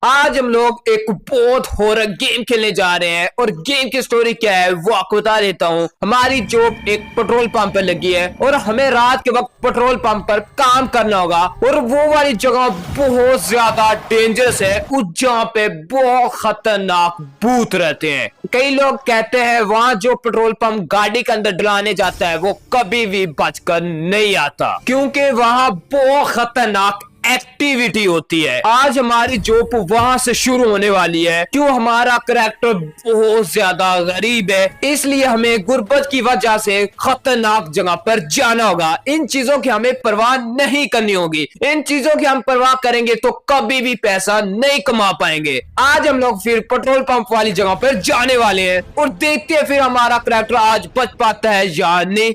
आज हम लोग एक बहुत हॉरर गेम खेलने जा रहे हैं और गेम की स्टोरी क्या है वो आपको बता देता हूँ। हमारी जॉब एक पेट्रोल पंप पर लगी है और हमें रात के वक्त पेट्रोल पंप पर काम करना होगा और वो वाली जगह बहुत ज्यादा डेंजरस है, उस जगह पे बहुत खतरनाक भूत रहते हैं। कई लोग कहते हैं वहाँ जो पेट्रोल पंप गाड़ी के अंदर डलाने जाता है वो कभी भी बचकर नहीं आता, क्योंकि वहाँ बहुत खतरनाक एक्टिविटी होती है। आज हमारी जॉब वहां से शुरू होने वाली है। क्यों? हमारा करैक्टर बहुत ज्यादा गरीब है, इसलिए हमें गुर्बत की वजह से खतरनाक जगह पर जाना होगा। इन चीजों की हमें परवाह नहीं करनी होगी। इन चीजों की हम परवाह करेंगे तो कभी भी पैसा नहीं कमा पाएंगे। आज हम लोग फिर पेट्रोल पंप वाली जगह पर जाने वाले हैं और देखते हैं फिर हमारा करैक्टर आज बच पाता है या नहीं।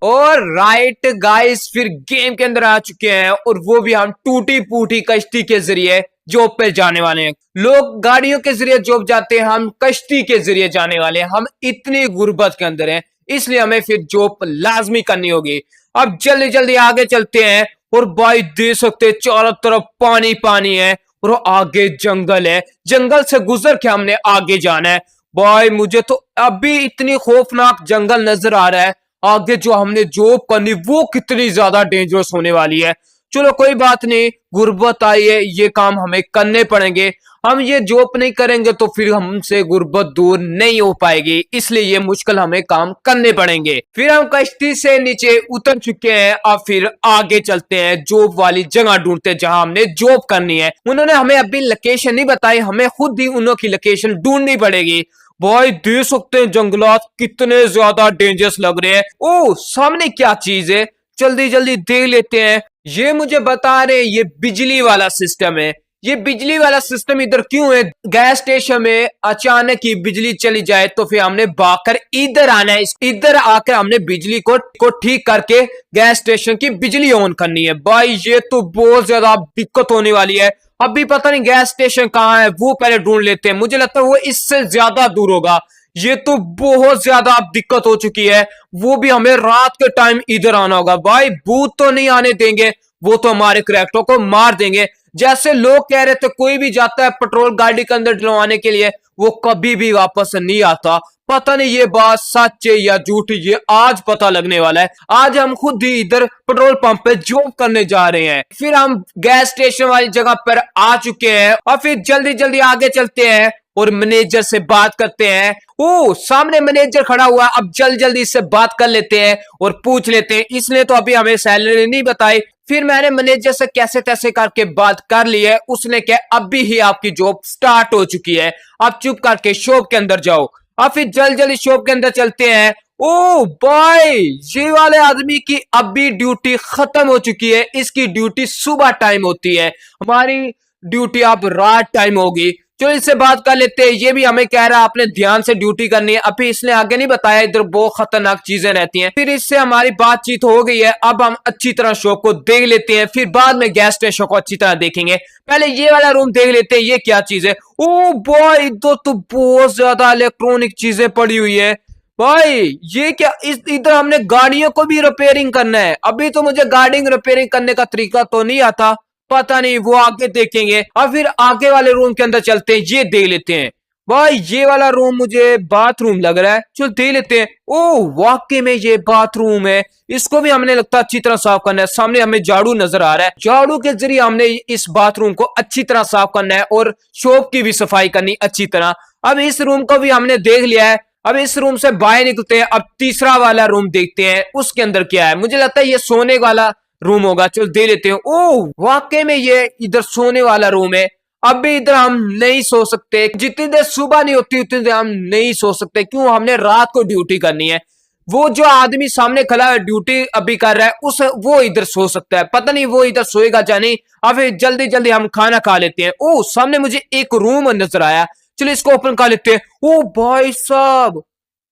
और राइट गाइस, फिर गेम के अंदर आ चुके हैं और वो भी हम टूटी फूटी कश्ती के जरिए जॉब पे जाने वाले हैं। लोग गाड़ियों के जरिए जॉब जाते हैं, हम कश्ती के जरिए जाने वाले हैं। हम इतनी गुर्बत के अंदर हैं, इसलिए हमें फिर जॉब लाजमी करनी होगी। अब जल्दी जल्दी आगे चलते हैं और भाई देख सकते हैं चारों तरफ पानी पानी है और आगे जंगल है। जंगल से गुजर के हमने आगे जाना है। भाई मुझे तो अभी इतनी खौफनाक जंगल नजर आ रहा है, आगे जो हमने जॉब करनी वो कितनी ज्यादा डेंजरस होने वाली है। चलो कोई बात नहीं, गुर्बत आई है, ये काम हमें करने पड़ेंगे। हम ये जॉब नहीं करेंगे तो फिर हमसे गुर्बत दूर नहीं हो पाएगी, इसलिए ये मुश्किल हमें काम करने पड़ेंगे। फिर हम कश्ती से नीचे उतर चुके हैं। अब फिर आगे चलते हैं, जॉब वाली जगह ढूंढते हैं जहां हमने जॉब करनी है। उन्होंने हमें अभी लोकेशन नहीं बताई, हमें खुद ही उनकी लोकेशन ढूंढनी पड़ेगी। भाई देख सकते हैं जंगलात कितने ज्यादा डेंजरस लग रहे हैं। ओ सामने क्या चीज है, जल्दी जल्दी देख लेते हैं। ये मुझे बता रहे हैं ये बिजली वाला सिस्टम है। ये बिजली वाला सिस्टम इधर क्यों है? गैस स्टेशन में अचानक ही बिजली चली जाए तो फिर हमने भागकर इधर आना है। इधर आकर हमने बिजली को ठीक करके गैस स्टेशन की बिजली ऑन करनी है। भाई ये तो बहुत ज्यादा दिक्कत होने वाली है। अभी पता नहीं गैस स्टेशन कहाँ है, वो पहले ढूंढ लेते हैं। मुझे लगता है वो इससे ज्यादा दूर होगा। ये तो बहुत ज्यादा अब दिक्कत हो चुकी है। वो भी हमें रात के टाइम इधर आना होगा। भाई भूत तो नहीं आने देंगे, वो तो हमारे करैक्टर को मार देंगे। जैसे लोग कह रहे थे कोई भी जाता है पेट्रोल गाड़ी के अंदर डलवाने के लिए वो कभी भी वापस नहीं आता। पता नहीं ये बात सच है या झूठी, ये आज पता लगने वाला है। आज हम खुद ही इधर पेट्रोल पंप पे जॉब करने जा रहे हैं। फिर हम गैस स्टेशन वाली जगह पर आ चुके हैं और फिर जल्दी जल्दी आगे चलते हैं और मैनेजर से बात करते हैं। ओ सामने मैनेजर खड़ा हुआ, अब जल्दी जल्दी इससे बात कर लेते हैं और पूछ लेते हैं। इसने तो अभी हमें सैलरी नहीं बताई। फिर मैंने मैनेजर से कैसे तैसे करके बात कर ली है। उसने कहा अभी ही आपकी जॉब स्टार्ट हो चुकी है, आप चुप करके शॉप के अंदर जाओ। अब फिर जल्दी जल्दी शॉप के अंदर चलते हैं। ओ भाई ये वाले आदमी की अभी ड्यूटी खत्म हो चुकी है। इसकी ड्यूटी सुबह टाइम होती है, हमारी ड्यूटी अब रात टाइम होगी। चलो इससे बात कर लेते हैं। ये भी हमें कह रहा है आपने ध्यान से ड्यूटी करनी है। अभी इसने आगे नहीं बताया, इधर बहुत खतरनाक चीजें रहती हैं। फिर इससे हमारी बातचीत हो गई है। अब हम अच्छी तरह शॉप को देख लेते हैं, फिर बाद में गैस स्टेशन को अच्छी तरह देखेंगे। पहले ये वाला रूम देख लेते हैं, ये क्या चीज है। ओ बॉय इधर तो बहुत ज्यादा इलेक्ट्रॉनिक चीजें पड़ी हुई है। भाई ये क्या, इधर हमने गाड़ियों को भी रिपेयरिंग करना है। अभी तो मुझे गाड़ी रिपेयरिंग करने का तरीका तो नहीं आता, पता नहीं वो आगे देखेंगे। और फिर आगे वाले रूम के अंदर चलते हैं, ये देख लेते हैं। भाई ये वाला रूम मुझे बाथरूम लग रहा है, चलो देख लेते हैं। ओ वाकई में ये बाथरूम है, इसको भी हमने लगता है अच्छी तरह साफ करना है। सामने हमें झाड़ू नजर आ रहा है, झाड़ू के जरिए हमने इस बाथरूम को अच्छी तरह साफ करना है और शॉप की भी सफाई करनी अच्छी तरह। अब इस रूम को भी हमने देख लिया है। अब इस रूम से बाहर निकलते हैं, अब तीसरा वाला रूम देखते हैं उसके अंदर क्या है। मुझे लगता है ये सोने वाला रूम होगा, चलो दे लेते हैं। ओ वाकई में ये इधर सोने वाला रूम है। अब भी इधर हम नहीं सो सकते, जितनी देर सुबह नहीं होती उतनी देर हम नहीं सो सकते। क्यों? हमने रात को ड्यूटी करनी है। वो जो आदमी सामने खड़ा है ड्यूटी अभी कर रहा है, उस वो इधर सो सकता है, पता नहीं वो इधर सोएगा या नहीं। अब जल्दी जल्दी हम खाना खा लेते हैं। ओ सामने मुझे एक रूम नजर आया, चलो इसको ओपन कर लेते हैं। ओ भाई साहब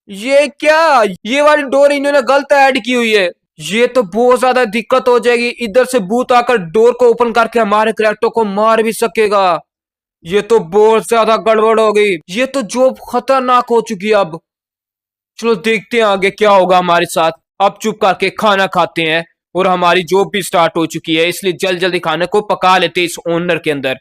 ये क्या, ये वाली डोर इन्होंने गलत ऐड की हुई है। ये तो बहुत ज्यादा दिक्कत हो जाएगी, इधर से भूत आकर डोर को ओपन करके हमारे करैक्टर को मार भी सकेगा। ये तो बहुत ज्यादा गड़बड़ हो गई, ये तो जॉब खतरनाक हो चुकी है। अब चलो देखते हैं आगे क्या होगा हमारे साथ। अब चुप करके खाना खाते हैं और हमारी जॉब भी स्टार्ट हो चुकी है, इसलिए जल्द जल्दी खाने को पका लेते इस ओनर के अंदर।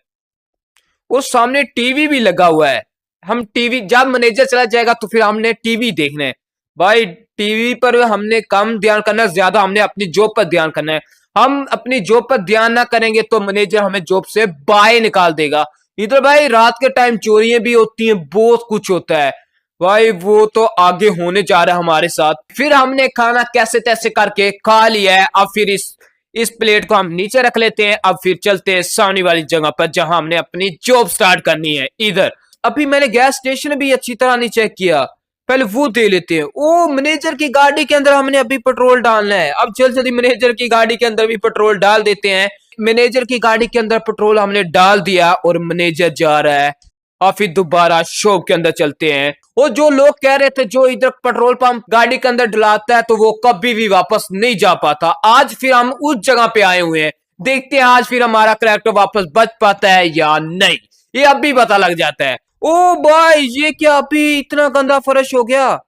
और सामने टीवी भी लगा हुआ है। हम टीवी, जब मैनेजर चला जाएगा तो फिर हमने टीवी देखना है। भाई टीवी पर हमने कम ध्यान करना है, ज्यादा हमने अपनी जॉब पर ध्यान करना है। हम अपनी जॉब पर ध्यान ना करेंगे तो मैनेजर हमें जॉब से बाहर निकाल देगा। इधर भाई रात के टाइम चोरियां भी होती हैं, बहुत कुछ होता है भाई, वो तो आगे होने जा रहा है हमारे साथ। फिर हमने खाना कैसे तैसे करके खा लिया है। अब फिर इस प्लेट को हम नीचे रख लेते हैं। अब फिर चलते हैं सामने वाली जगह पर जहां हमने अपनी जॉब स्टार्ट करनी है। इधर अभी मैंने गैस स्टेशन भी अच्छी तरह नहीं चेक किया, पहले वो दे लेते हैं। ओ मैनेजर की गाड़ी के अंदर हमने अभी पेट्रोल डालना है। अब जल्दी जल्दी मैनेजर की गाड़ी के अंदर भी पेट्रोल डाल देते हैं। मैनेजर की गाड़ी के अंदर पेट्रोल हमने डाल दिया और मैनेजर जा रहा है। और फिर दोबारा शॉप के अंदर चलते हैं। और जो लोग कह रहे थे जो इधर पेट्रोल पंप गाड़ी के अंदर डलाता है तो वो कभी भी वापस नहीं जा पाता, आज फिर हम उस जगह पे आए हुए हैं। देखते हैं आज फिर हमारा कैरेक्टर वापस बच पाता है या नहीं, ये अभी पता लग जाता है। ओ भाई ये क्या अभी इतना गंदा फर्श हो गया,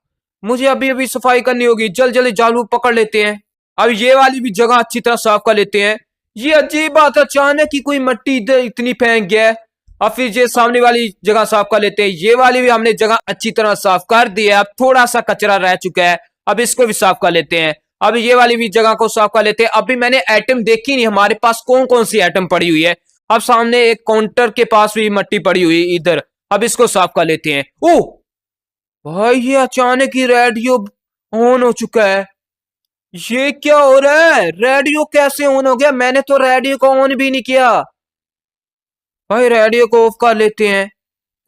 मुझे अभी अभी सफाई करनी होगी। जल्द जल्दी झाड़ू पकड़ लेते हैं। अब ये वाली भी जगह अच्छी तरह साफ कर लेते हैं। ये अजीब बात है, अचानक की कोई मिट्टी इधर इतनी फेंक गया है। अब फिर ये सामने वाली जगह साफ कर लेते हैं। ये वाली भी हमने जगह अच्छी तरह साफ कर दी है। अब थोड़ा सा कचरा रह चुका है, अब इसको भी साफ कर लेते हैं। अब ये वाली भी जगह को साफ कर लेते हैं। अभी मैंने आइटम देखी नहीं हमारे पास कौन कौन सी आइटम पड़ी हुई है। अब सामने एक काउंटर के पास भी मिट्टी पड़ी हुई है इधर, अब इसको साफ कर लेते हैं। ओ भाई ये अचानक ही रेडियो ऑन हो चुका है, ये क्या हो रहा है? रेडियो कैसे ऑन हो गया? मैंने तो रेडियो को ऑन भी नहीं किया। भाई रेडियो को ऑफ कर लेते हैं।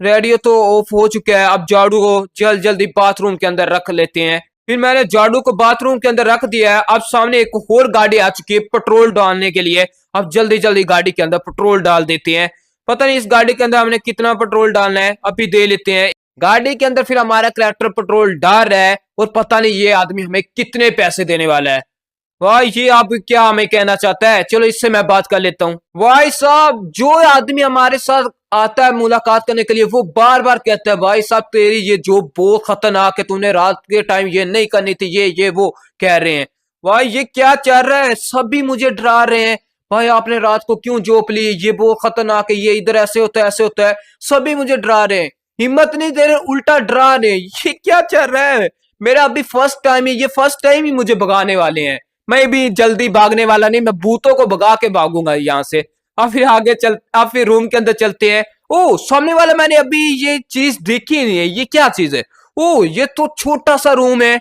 रेडियो तो ऑफ हो चुका है। अब झाड़ू को जल्द जल्दी बाथरूम के अंदर रख लेते हैं। फिर मैंने झाड़ू को बाथरूम के अंदर रख दिया है। अब सामने एक और गाड़ी आ चुकी है पेट्रोल डालने के लिए। अब जल्दी जल्दी गाड़ी के अंदर पेट्रोल डाल देते हैं। पता नहीं इस गाड़ी के अंदर हमने कितना पेट्रोल डालना है, अभी दे लेते हैं। गाड़ी के अंदर फिर हमारा कैरेक्टर पेट्रोल डाल रहा है और पता नहीं ये आदमी हमें कितने पैसे देने वाला है। भाई ये आप क्या हमें कहना चाहता है? चलो इससे मैं बात कर लेता हूँ। भाई साहब जो आदमी हमारे साथ आता है मुलाकात करने के लिए वो बार बार कहता है भाई साहब तेरी ये जो बहुत खतरनाक है, तूने रात के टाइम ये नहीं करनी थी, ये वो कह रहे हैं। भाई ये क्या चल रहा है? सभी मुझे डरा रहे हैं। भाई आपने रात को क्यों जोप ली? ये बहुत खतरनाक है, ये इधर ऐसे होता है ऐसे होता है। सभी मुझे डरा रहे हैं, हिम्मत नहीं दे रहे, उल्टा डरा रहे हैं। ये क्या चल रहा है? मेरा अभी फर्स्ट टाइम है, ये फर्स्ट टाइम ही मुझे भगाने वाले हैं। मैं भी जल्दी भागने वाला नहीं, मैं भूतों को भगा के भागूंगा यहाँ से। अब फिर आगे चल, अब फिर रूम के अंदर चलते हैं। ओ सामने वाला मैंने अभी ये चीज देखी नहीं है, ये क्या चीज है? ओ ये तो छोटा सा रूम है।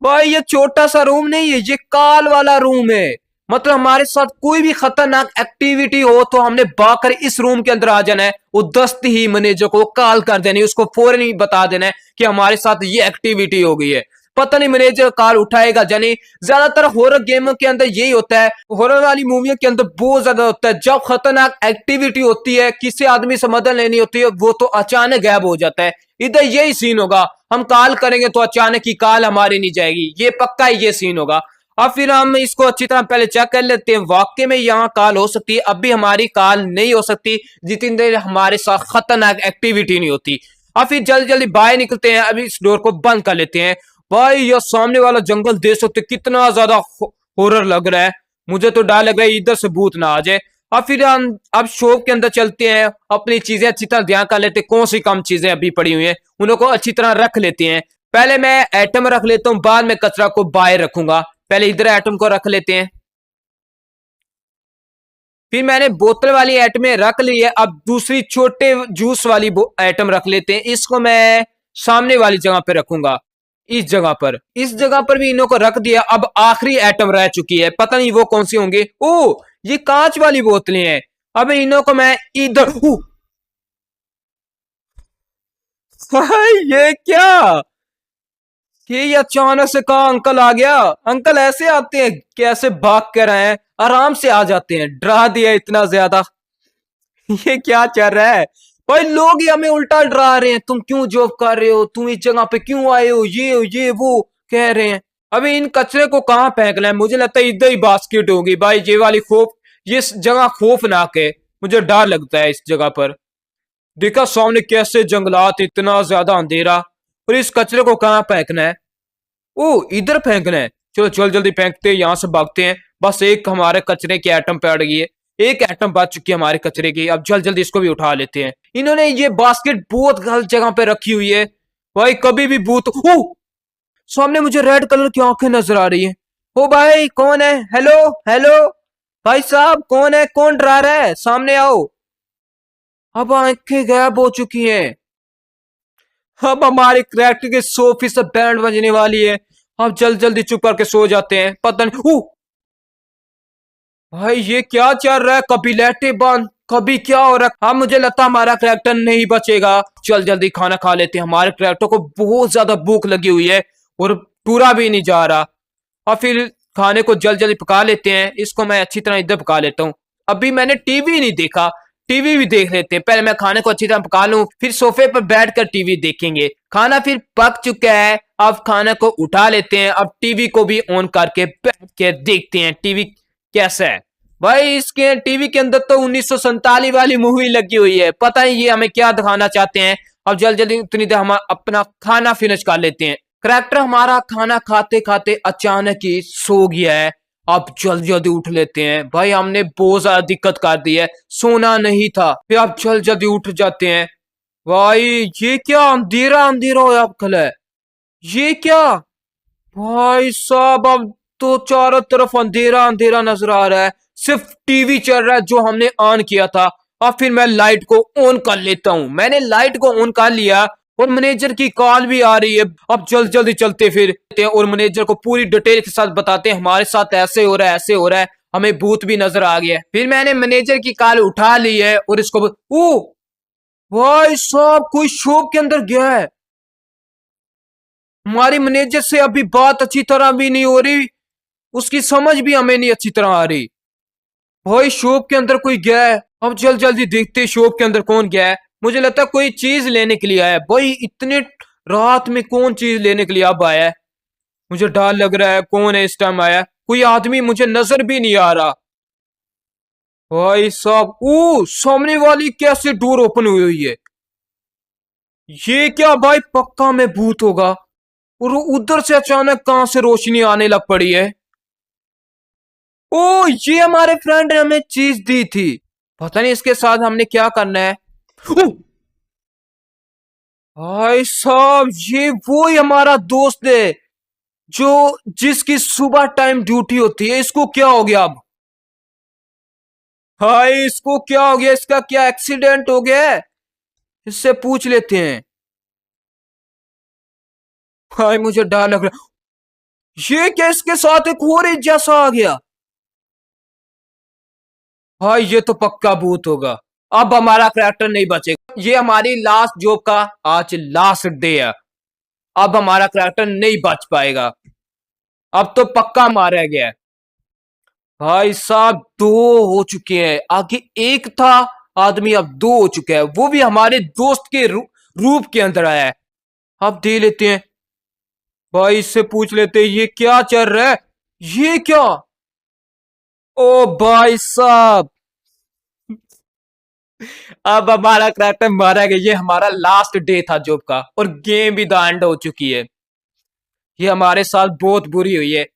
भाई ये छोटा सा रूम नहीं है, ये काल वाला रूम है। मतलब हमारे साथ कोई भी खतरनाक एक्टिविटी हो तो हमने भागकर इस रूम के अंदर आ जाना है। वो दस्त ही मैनेजर को कॉल कर देनी, उसको फौरन ही बता देना है कि हमारे साथ ये एक्टिविटी हो गई है। पता नहीं मैनेजर कॉल उठाएगा जाने। ज्यादातर हॉरर गेमों के अंदर यही होता है, हॉरर वाली मूवियों के अंदर बहुत ज्यादा होता है। जब खतरनाक एक्टिविटी होती है, किसी आदमी से मदद लेनी होती है, वो तो अचानक गायब हो जाता है। इधर यही सीन होगा, हम कॉल करेंगे तो अचानक ही कॉल हमारी नहीं जाएगी, ये पक्का ये सीन होगा। अब फिर हम इसको अच्छी तरह पहले चेक कर लेते हैं, वाकई में यहाँ कॉल हो सकती है। अभी हमारी कॉल नहीं हो सकती जितनी देर हमारे साथ खतरनाक एक्टिविटी नहीं होती। अब फिर जल्दी जल्दी बाहर निकलते हैं, अभी इस डोर को बंद कर लेते हैं। भाई ये सामने वाला जंगल देख सकते कितना ज्यादा हॉरर लग रहा है, मुझे तो डर लग रहा है इधर से भूत ना आ जाए। अब फिर हम अब शॉप के अंदर चलते हैं, अपनी चीजें अच्छी तरह ध्यान कर लेते हैं, कौन सी कम चीजें अभी पड़ी हुई हैं उनको अच्छी तरह रख लेते हैं। पहले मैं आइटम रख लेता हूँ, बाद में कचरा को बाहर रखूंगा। पहले इधर आइटम को रख लेते हैं। फिर मैंने बोतल वाली आइटम रख ली है, अब दूसरी छोटे जूस वाली आइटम रख लेते हैं। इसको मैं सामने वाली जगह पे रखूंगा, इस जगह पर भी इन्हों को रख दिया। अब आखिरी आइटम रह चुकी है, पता नहीं वो कौन सी होंगी। ओ ये कांच वाली बोतलें हैं, अब इन्हों को मैं इधर ये क्या, ये अचानक से कहा अंकल आ गया। अंकल ऐसे आते हैं, कैसे भाग कर आए हैं, आराम से आ जाते हैं, डरा दिया इतना ज्यादा। ये क्या चल रहा है? भाई लोग ही हमें उल्टा डरा रहे हैं, तुम क्यों जॉब कर रहे हो, तुम इस जगह पे क्यों आए हो, ये वो कह रहे हैं। अभी इन कचरे को कहाँ फेंकना है? मुझे लगता है इधर ही बास्केट होगी। भाई ये वाली ये जगह खौफनाक है, मुझे डर लगता है इस जगह पर। देखा सामने कैसे जंगलात, इतना ज्यादा अंधेरा, और इस कचरे को कहाँ फेंकना है? ओ इधर फेंकना है, चलो चल जल्दी फेंकते हैं, यहाँ से भागते हैं। बस एक हमारे कचरे की आइटम पड़ गई है, एक आइटम बच चुकी है हमारे कचरे की। अब जल्द जल्दी इसको भी उठा लेते हैं। इन्होंने ये बास्केट बहुत गलत जगह पे रखी हुई है भाई, कभी भी भूत। ओ सामने मुझे रेड कलर की आंखें नजर आ रही है। ओ भाई कौन है? हेलो हेलो भाई साहब, कौन है? कौन डरा रहा है? सामने आओ। अब आंखें गायब हो चुकी हैं। अब हमारे क्रैक्टर के 100% बैंड बजने वाली है। अब जल्द जल्दी चुप करके सो जाते हैं। पता नहीं भाई ये क्या चल रहा है, कभी लाइटें बंद, कभी क्या हो रहा है। अब मुझे लगता है हमारा क्रैक्टर नहीं बचेगा। चल जल्दी खाना खा लेते हैं, हमारे क्रैक्टर को बहुत ज्यादा भूख लगी हुई है और पूरा भी नहीं जा रहा। और फिर खाने को जल्द जल्दी पका लेते हैं। इसको मैं अच्छी तरह इधर पका लेता हूँ। अभी मैंने टीवी नहीं देखा, टीवी भी देख लेते हैं। पहले मैं खाने को अच्छी तरह पका लूं, फिर सोफे पर बैठकर टीवी देखेंगे। खाना फिर पक चुका है, अब खाने को उठा लेते हैं। अब टीवी को भी ऑन करके बैठ के देखते हैं टीवी कैसा है। भाई इसके टीवी के अंदर तो 1947 वाली मूवी लगी हुई है, पता नहीं ये हमें क्या दिखाना चाहते हैं। अब जल्द जल्दी उतनी देर हम अपना खाना फिनिश कर लेते हैं। करैक्टर हमारा खाना खाते खाते अचानक ही सो गया है। अब जल्दी जल्दी उठ लेते हैं। भाई हमने बहुत ज्यादा दिक्कत कर दी है, सोना नहीं था। फिर अब जल्द जल्दी उठ जाते हैं। भाई ये क्या अंधेरा अंधेरा हो खल है, ये क्या? भाई साहब अब तो चारों तरफ अंधेरा अंधेरा नजर आ रहा है, सिर्फ टीवी चल रहा है जो हमने ऑन किया था। और फिर मैं लाइट को ऑन कर लेता हूँ। मैंने लाइट को ऑन कर लिया और मैनेजर की कॉल भी आ रही है। अब जल्द जल्दी चलते फिर और मैनेजर को पूरी डिटेल के साथ बताते हैं हमारे साथ ऐसे हो रहा है, ऐसे हो रहा है, हमें भूत भी नजर आ गया है। फिर मैंने मैनेजर की कॉल उठा ली है और इसको ओ भाई साहब कोई शॉप के अंदर गया है। हमारी मैनेजर से अभी बात अच्छी तरह भी नहीं हो रही, उसकी समझ भी हमें नहीं अच्छी तरह आ रही। भाई शॉप के अंदर कोई गया है। अब जल्द जल्दी देखते शॉप के अंदर कौन गया है। मुझे लगता है कोई चीज लेने के लिए आया है। भाई इतने रात में कौन चीज लेने के लिए अब आया है? मुझे डर लग रहा है, कौन है इस टाइम आया? कोई आदमी मुझे नजर भी नहीं आ रहा। भाई साहब ओ सामने वाली कैसे डोर ओपन हुई हुई है? ये क्या भाई, पक्का में भूत होगा। और उधर से अचानक कहां से रोशनी आने लग पड़ी है। ओ ये हमारे फ्रेंड ने हमें चीज दी थी, पता नहीं इसके साथ हमने क्या करना है। ओ, भाई साहब ये वो ही हमारा दोस्त है जो जिसकी सुबह टाइम ड्यूटी होती है। इसको क्या हो गया अब? भाई इसको क्या हो गया? इसका क्या एक्सीडेंट हो गया है? इससे पूछ लेते हैं। भाई मुझे डर लग रहा है, ये क्या इसके साथ एक और ही जैसा आ गया? भाई ये तो पक्का भूत होगा। अब हमारा करैक्टर नहीं बचेगा। ये हमारी लास्ट जॉब का आज लास्ट डे है। अब हमारा करैक्टर नहीं बच पाएगा, अब तो पक्का मारा गया है। भाई साहब दो हो चुके हैं, आगे एक था आदमी, अब दो हो चुके हैं। वो भी हमारे दोस्त के रूप के अंदर आया है। अब दे लेते हैं। भाई इससे पूछ लेते हैं ये क्या चल रहा है, ये क्या? ओ भाई साहब अब हमारा करैक्टर मारा गया। ये हमारा लास्ट डे था जॉब का और गेम भी द एंड हो चुकी है। ये हमारे साथ बहुत बुरी हुई है।